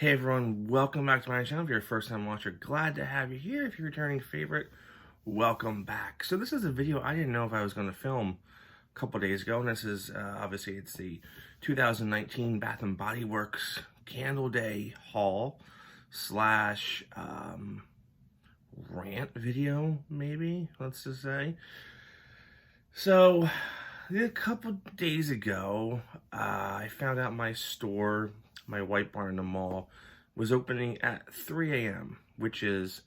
Hey everyone, welcome back to my channel. If you're a first time watcher, glad to have you here. If you're a returning favorite, welcome back. So this is a video I didn't know if I was going to film a couple days ago, and this is obviously it's the 2019 Bath and Body Works Candle Day haul slash rant video, maybe, let's just say. So a couple days ago, I found out my store, my White Barn in the mall, was opening at 3 a.m., which is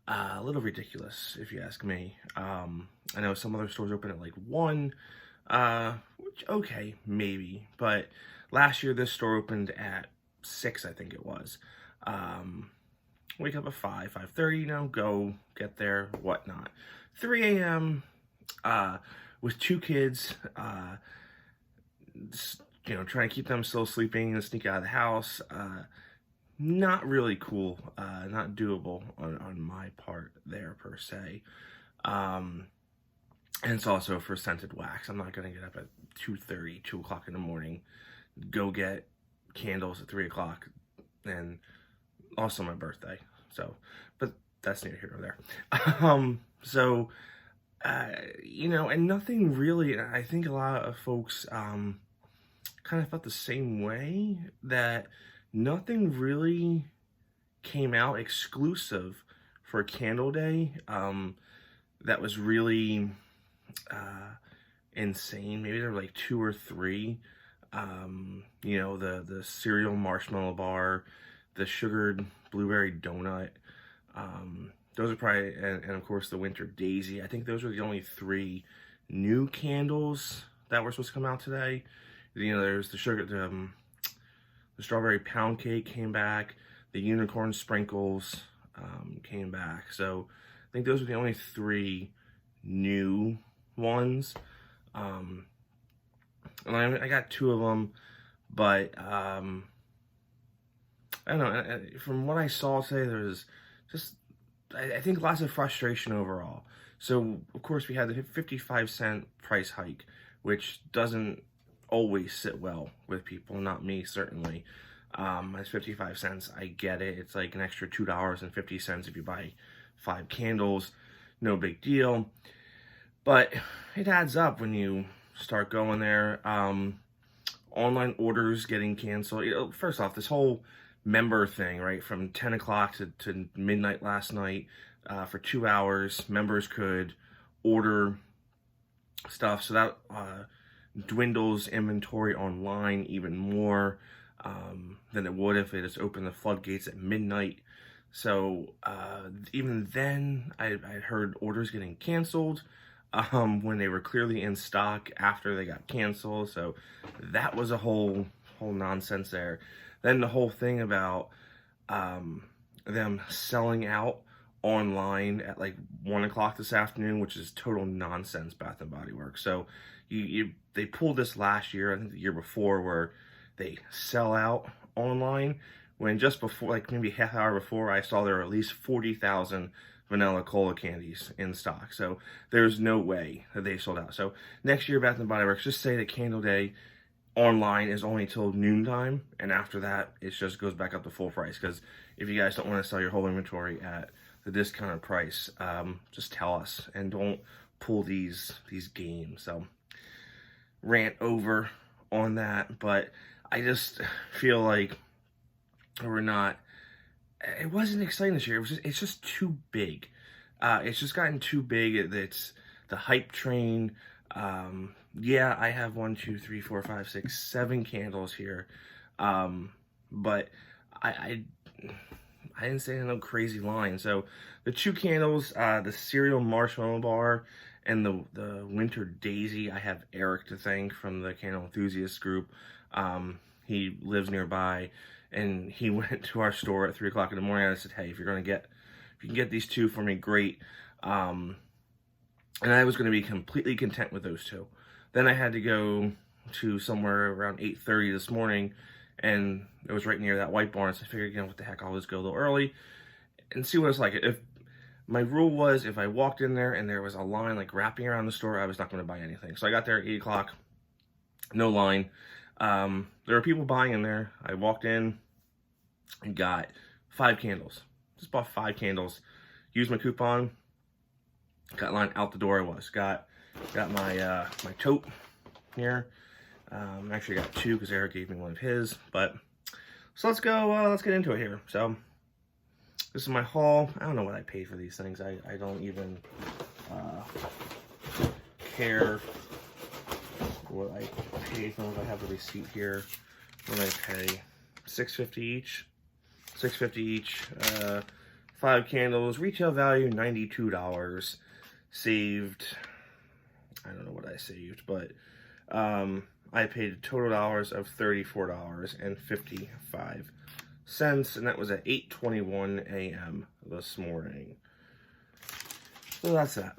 a little ridiculous, if you ask me. I know some other stores open at like 1, which, okay, maybe. But last year, this store opened at 6, I think it was. Wake up at 5, 5:30, go, get there, whatnot. 3 a.m., with 2 kids, trying to keep them still sleeping and sneak out of the house. Not really cool, not doable on my part there per se. And it's also for scented wax. I'm not going to get up at 2:30, 2 o'clock in the morning, go get candles at 3 o'clock, and also my birthday. So, but that's neither here nor there. And nothing really, I think a lot of folks kind of felt the same way, that nothing really came out exclusive for Candle Day that was really insane. Maybe there were like 2 or 3. The cereal marshmallow bar, the sugared blueberry donut, those are probably, and of course the winter daisy. I think those were the only 3 new candles that were supposed to come out today. There's the the strawberry pound cake came back, the unicorn sprinkles came back. So I think those were the only 3 new ones. And I got 2 of them, but I don't know. From what I saw today, there was just, I think, lots of frustration overall. So, of course, we had the 55-cent price hike, which doesn't always sit well with people, not me, certainly. It's 55 cents, I get it. It's like an extra $2.50 if you buy 5 candles, no big deal. But it adds up when you start going there. Online orders getting canceled. First off, this whole member thing, right, from 10 o'clock to midnight last night, for 2 hours, members could order stuff, so that dwindles inventory online even more than it would if they just opened the floodgates at midnight. So even then, I heard orders getting canceled when they were clearly in stock after they got canceled. So that was a whole nonsense there. Then the whole thing about them selling out online at like 1 o'clock this afternoon, which is total nonsense, Bath and Body Works. So they pulled this last year, I think the year before, where they sell out online, when just before, like maybe half hour before, I saw there were at least 40,000 vanilla cola candies in stock. So there's no way that they sold out. So next year, Bath and Body Works, just say that Candle Day online is only till noontime, and after that it just goes back up to full price. Because if you guys don't want to sell your whole inventory at the discounted price, just tell us and don't pull these games. So rant over on that. But I just feel like it wasn't exciting this year. It's just too big. It's just gotten too big. It's the hype train. Yeah, I have 1, 2, 3, 4, 5, 6, 7 candles here. But I didn't say no crazy line. So the 2 candles, the cereal marshmallow bar and the winter daisy, I have Eric to thank from the Candle Enthusiast group. He lives nearby, and he went to our store at 3 o'clock in the morning. And I said, hey, if you can get these 2 for me, great. And I was going to be completely content with those 2. Then I had to go to somewhere around 8:30 this morning, and it was right near that White Barn, so I figured, what the heck, I'll just go a little early and see what it's like. If my rule was, if I walked in there and there was a line like wrapping around the store, I was not going to buy anything. So I got there at 8 o'clock, no line. There were people buying in there. I walked in, and got 5 candles. Just bought 5 candles. Used my coupon. Got line out the door. I was got my my tote here. Actually got 2 because Eric gave me one of his. But so let's go. Let's get into it here. So this is my haul. I don't know what I paid for these things. I don't even care what I paid for them. I have the receipt here. What did I pay? $6.50 each. $6.50 each. 5 candles. Retail value $92. Saved. I don't know what I saved, but I paid total dollars of $34.55, and that was at 8:21 a.m. this morning. So that's that.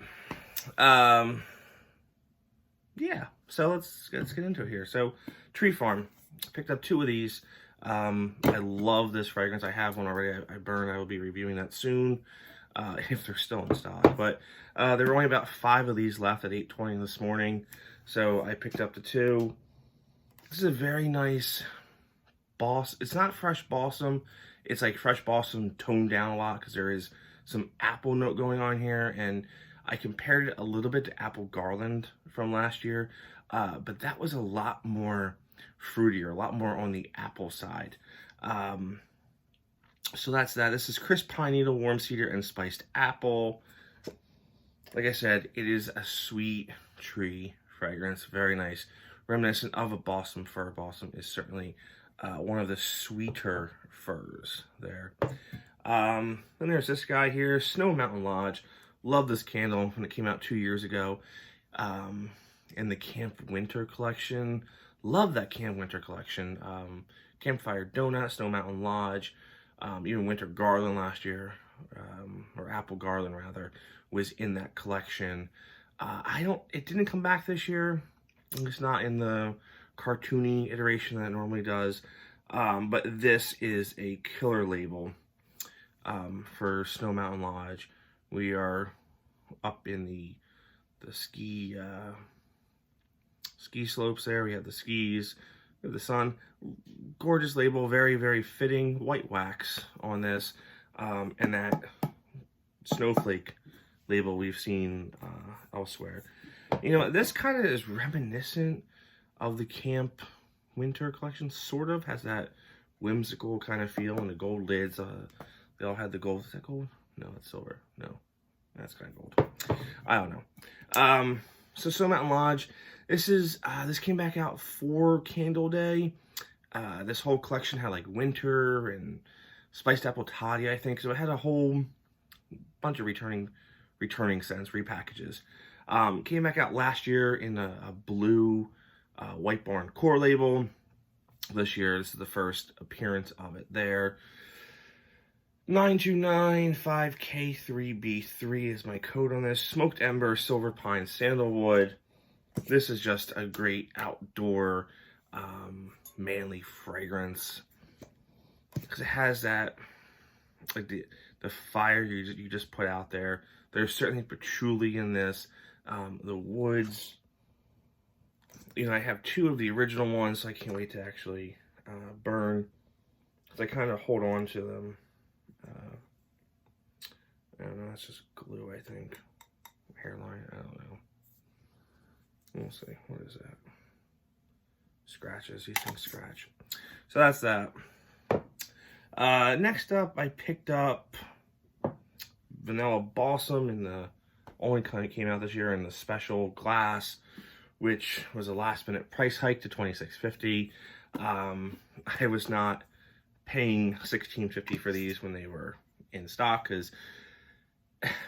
Yeah. So let's get into it here. So Tree Farm, picked up 2 of these. I love this fragrance. I have one already. I burn. I will be reviewing that soon, if they're still in stock. But there were only about 5 of these left at 8:20 this morning, so I picked up the 2. This is a very nice boss. It's not fresh balsam. It's like fresh balsam toned down a lot because there is some apple note going on here, and I compared it a little bit to apple garland from last year, but that was a lot more fruitier, a lot more on the apple side. So that's that. This is crisp pine needle, warm cedar, and spiced apple. Like I said, it is a sweet tree fragrance. Very nice. Reminiscent of a balsam fir. Balsam is certainly one of the sweeter firs there. Then there's this guy here, Snow Mountain Lodge. Love this candle when it came out 2 years ago. In the Camp Winter collection. Love that Camp Winter collection. Campfire Donut, Snow Mountain Lodge, even Winter Garland last year, or Apple Garland rather, was in that collection. It didn't come back this year. It's not in the cartoony iteration that it normally does. But this is a killer label for Snow Mountain Lodge. We are up in the ski slopes there. We have the skis, we have the sun. Gorgeous label, very, very fitting. White wax on this, and that snowflake label we've seen elsewhere. You know, this kind of is reminiscent of the Camp Winter collection, sort of. Has that whimsical kind of feel, and the gold lids. They all had the gold. Is that gold? No, it's silver. No, that's kind of gold. I don't know. So Snow Mountain Lodge. This came back out for Candle Day. This whole collection had like winter and spiced apple toddy, I think. So it had a whole bunch of returning scents, repackages. Came back out last year in a blue White Barn core label. This year, this is the first appearance of it there. 9295K3B3 is my code on this. Smoked Ember, Silver Pine, Sandalwood. This is just a great outdoor, manly fragrance. Because it has that, like the fire you just put out there. There's certainly patchouli in this. The woods. You know, I have 2 of the original ones, so I can't wait to actually burn. Because I kind of hold on to them. I don't know, that's just glue, I think. Hairline, I don't know. We'll see. What is that? Scratches. These things scratch. So that's that. Next up, I picked up Vanilla Balsam in the only kind that came out this year in the special glass, which was a last minute price hike to $26.50. I was not paying $16.50 for these when they were in stock because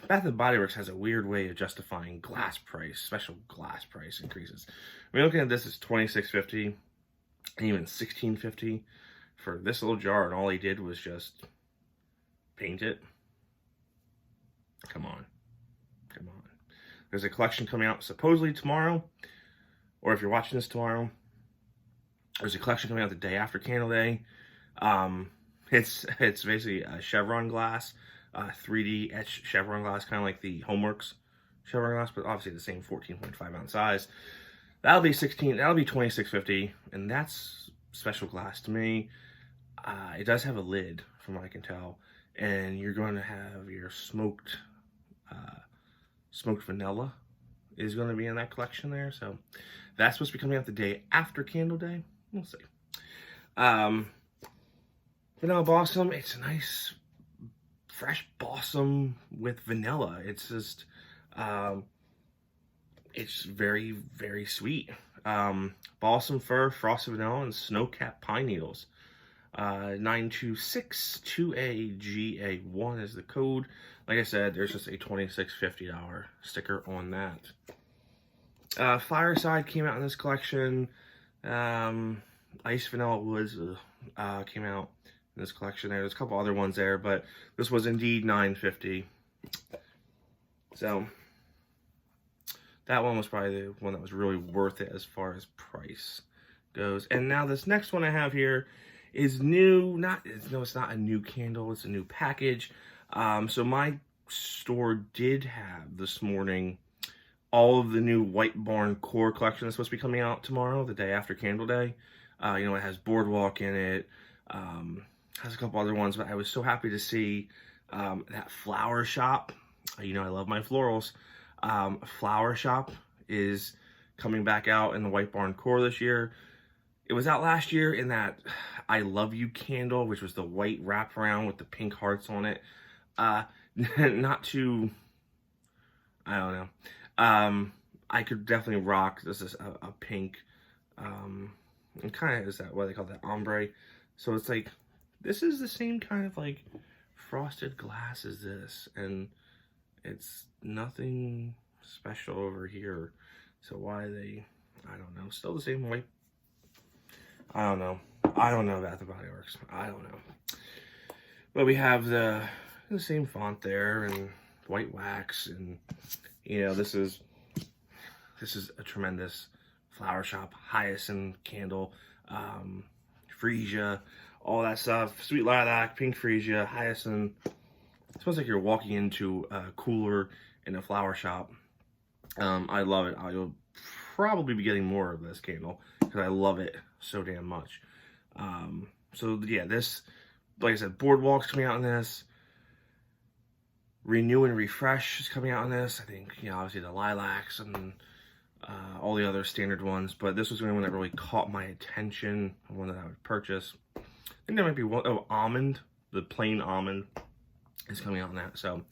Bath & Body Works has a weird way of justifying glass price, special glass price increases. I mean, looking at this, it's $26.50 and even $16.50 for this little jar, and all he did was just paint it. Come on. Come on. There's a collection coming out supposedly tomorrow, or if you're watching this tomorrow, there's a collection coming out the day after Candle Day. It's basically a chevron glass, 3D etched chevron glass, kind of like the Homeworks chevron glass, but obviously the same 14.5 ounce size. That'll be $26.50, and that's special glass to me. It does have a lid, from what I can tell, and you're going to have your smoked vanilla is going to be in that collection there. So that's supposed to be coming out the day after Candle Day. We'll see. Vanilla Blossom, it's a nice fresh blossom with vanilla. It's just, it's very, very sweet. Balsam Fir, Frosted Vanilla, and Snow-Capped Pine Needles. 926-2AGA1 is the code. Like I said, there's just a $26.50 sticker on that. Fireside came out in this collection. Ice Vanilla Woods came out in this collection. There's a couple other ones there, but this was indeed $9.50. So that one was probably the one that was really worth it as far as price goes. And now this next one I have here is new. It's not a new candle. It's a new package. So my store did have this morning all of the new White Barn Core collection that's supposed to be coming out tomorrow, the day after Candle Day. You know, it has Boardwalk in it. Has a couple other ones, but I was so happy to see that Flower Shop. You know, I love my florals. Flower Shop is coming back out in the White Barn Core this year. It was out last year in that I Love You candle, which was the white wraparound with the pink hearts on it. Not too, I don't know. I could definitely rock, this is a pink, and kind of is that what they call that, ombre. So it's like, this is the same kind of like frosted glass as this, and it's nothing special over here. So why they, I don't know, still the same white. I don't know about the BodyWorks. I don't know. But we have the same font there and white wax, and you know, this is a tremendous Flower Shop hyacinth candle, freesia, all that stuff. Sweet lilac, pink freesia, hyacinth. It smells like you're walking into a cooler in a flower shop. I love it. I will probably be getting more of this candle because I love it so damn much. So yeah, this, like I said, Boardwalk's coming out in this. Renew and Refresh is coming out in this. I think, you know, obviously the lilacs and all the other standard ones, but this was the only one that really caught my attention, one that I would purchase. I think there might be one, oh, almond, the plain almond is coming out in that. So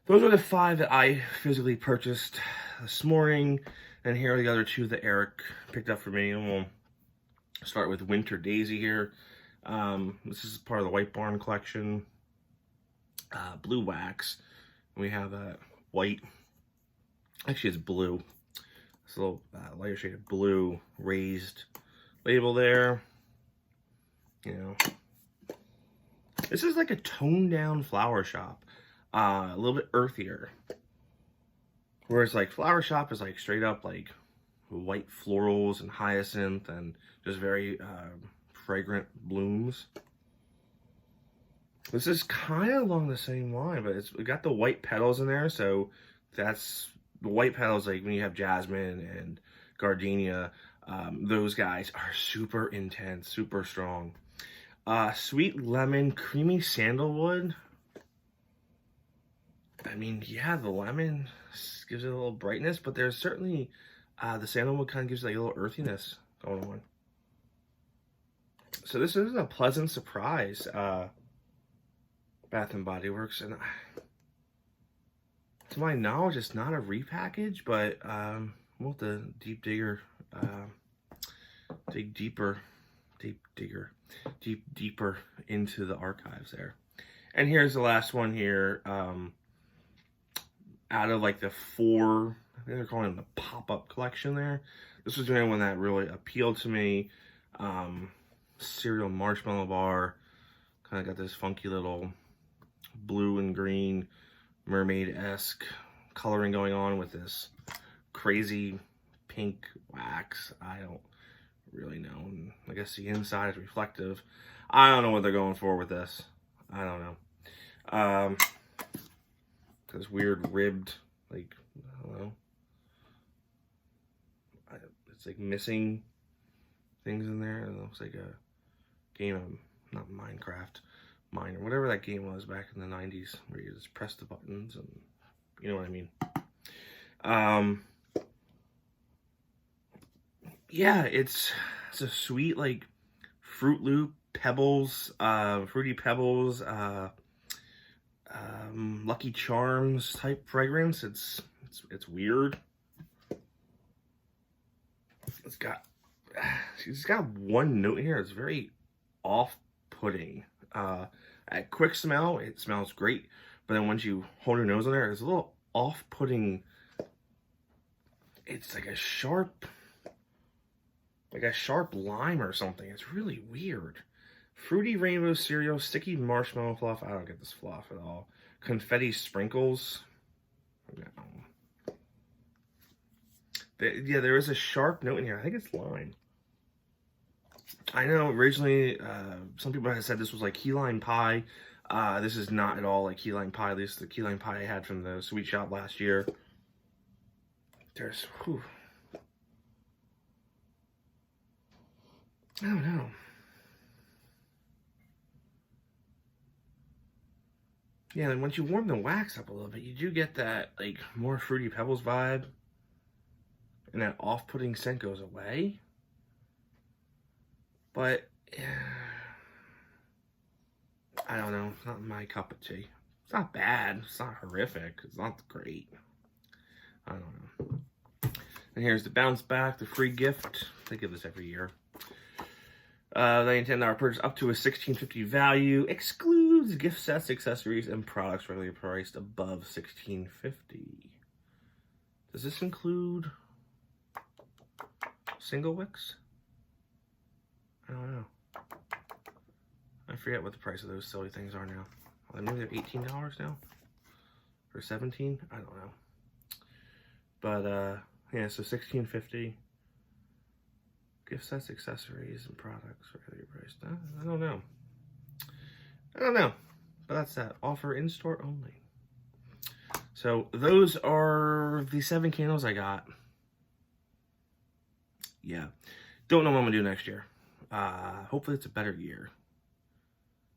those are the 5 that I physically purchased this morning, and here are the other 2 that Eric picked up for me. And we'll start with Winter Daisy here. This is part of the White Barn collection. Blue wax. We have a white, actually it's blue. It's a little lighter shade of blue raised label there. You know, this is like a toned down Flower Shop, a little bit earthier. Whereas like Flower Shop is like straight up like white florals and hyacinth and just very fragrant blooms. This is kind of along the same line, but we got the white petals in there, so that's the white petals. Like when you have jasmine and gardenia, those guys are super intense, super strong. Sweet lemon, creamy sandalwood. I mean, yeah, the lemon gives it a little brightness, but there's certainly the sandalwood kind of gives it like a little earthiness going on. So this is a pleasant surprise. Bath and Body Works, and to my knowledge, it's not a repackage, but we'll have to deep digger, dig deeper into the archives there. And here's the last one here. Out of like the 4, I think they're calling them the pop-up collection there. This was the only one that really appealed to me. Cereal marshmallow bar, kind of got this funky little blue and green mermaid-esque coloring going on with this crazy pink wax. I don't really know. And I guess the inside is reflective. I don't know what they're going for with this. I don't know. This weird ribbed, like, I don't know. It's like missing things in there. It looks like a game of not Minecraft, Mine, or whatever that game was back in the 90s, where you just press the buttons and, you know what I mean. Yeah, it's a sweet, like, Fruit Loop, Pebbles, Fruity Pebbles, Lucky Charms type fragrance. It's weird. It's got one note in here. It's very off-putting. At quick smell, it smells great, but then once you hold your nose on there, it's a little off-putting. It's like a sharp lime or something. It's really weird. Fruity rainbow cereal, sticky marshmallow fluff. I don't get this fluff at all. Confetti sprinkles. No. Yeah, there is a sharp note in here. I think it's lime. I know originally some people had said this was like key lime pie. This is not at all like key lime pie. At least the key lime pie I had from the sweet shop last year. There's, whew. I don't know. Yeah, and once you warm the wax up a little bit, you do get that like more Fruity Pebbles vibe. And that off-putting scent goes away. But, I don't know. It's not my cup of tea. It's not bad. It's not horrific. It's not great. I don't know. And here's the bounce back, the free gift. They give this every year. The $10 purchase up to a $16.50 value. Excludes gift sets, accessories, and products regularly priced above $16.50. Does this include single wicks? I don't know. I forget what the price of those silly things are now. Maybe they're $18 now? Or $17? I don't know. But, yeah, so $16.50. Gift sets, accessories, and products regularly priced. I don't know. I don't know. But that's that. Offer in-store only. So, those are the 7 candles I got. Yeah. Don't know what I'm going to do next year. Hopefully it's a better year.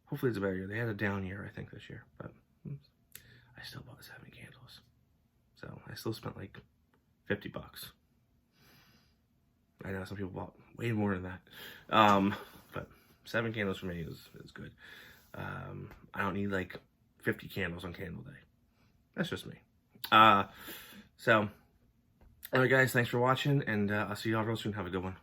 Hopefully it's a better year. They had a down year, I think, this year. But I still bought 7 candles. So I still spent like $50. I know some people bought way more than that. But 7 candles for me is good. I don't need like 50 candles on candle day. That's just me. So, alright guys, thanks for watching, and I'll see y'all real soon. Have a good one.